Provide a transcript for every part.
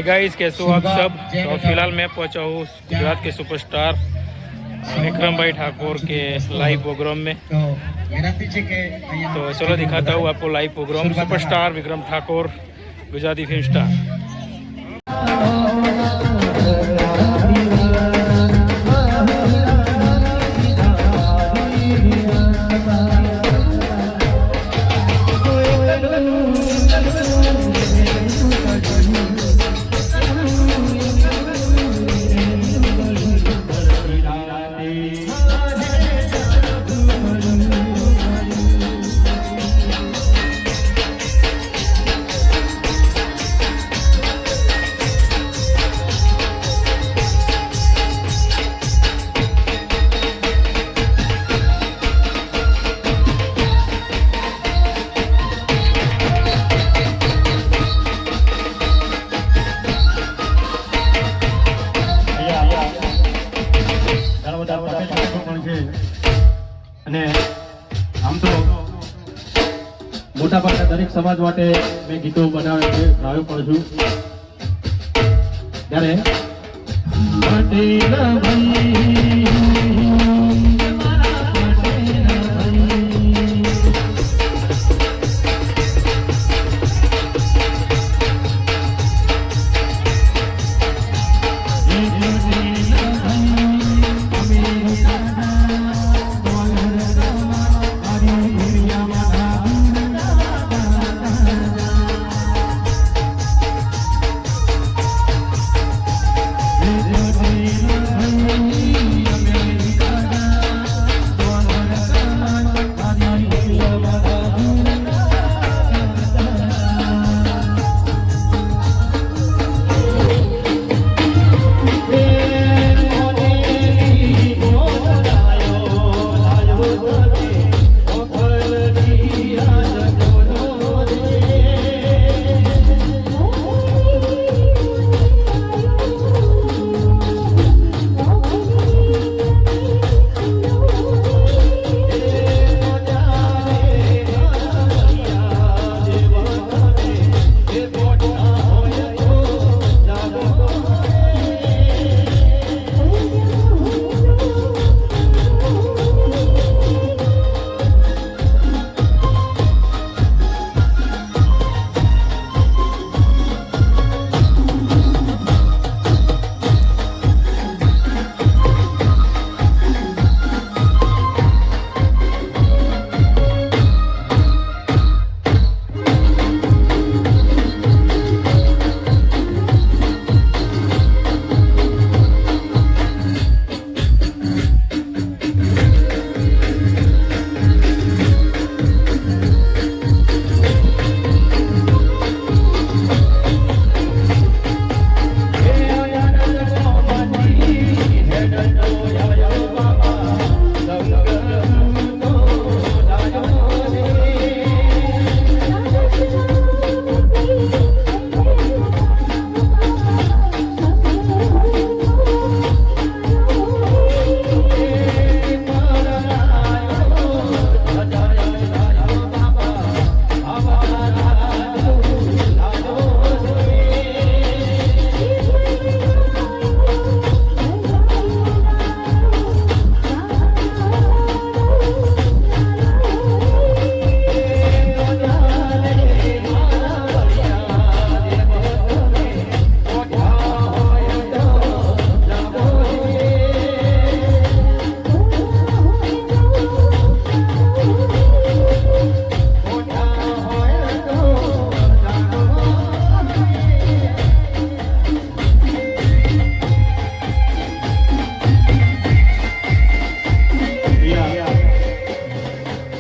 Guys, कैसे हो आप सब। तो फिलहाल मैं पहुंचा हूँ गुजरात के सुपरस्टार विक्रम भाई ठाकुर के लाइव प्रोग्राम में। तो चलो दिखाता हूँ आपको live programme. Superstar Vikram Thakur, Gujarati film star. અને આમ તો મોટાભાગના દરેક સમાજ માટે મેં ગીતો બનાવ્યો પણ છું ત્યારે પટેલ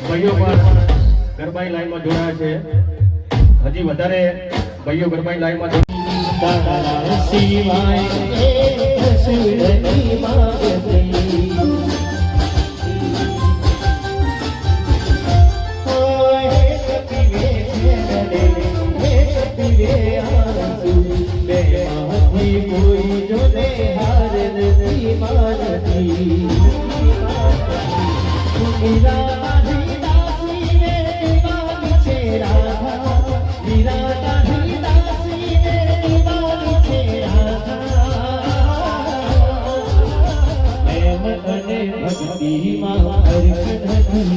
ભાઈ ગરબાઈ લાઈનમાં જોડાયા છે. હજી વધારે ભાઈઓ ગરબાઈ લાઈનમાં Radha, Radha, Radha, तो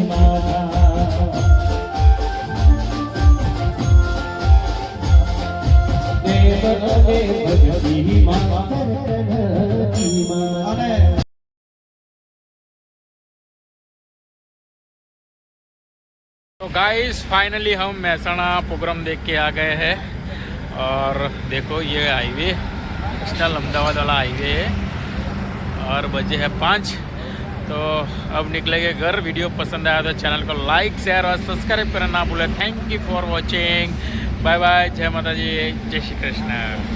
गाइस फाइनली हम महसाणा प्रोग्राम देख के आ गए हैं और देखो ये हाईवे नेशनल अहमदाबाद वाला हाईवे है और बजे है 5। तो अब निकलेंगे घर। वीडियो पसंद आया तो चैनल को लाइक शेयर और सब्सक्राइब करना ना भूलें। Thank you for watching. Bye bye. जय माता जी, जय श्री कृष्ण।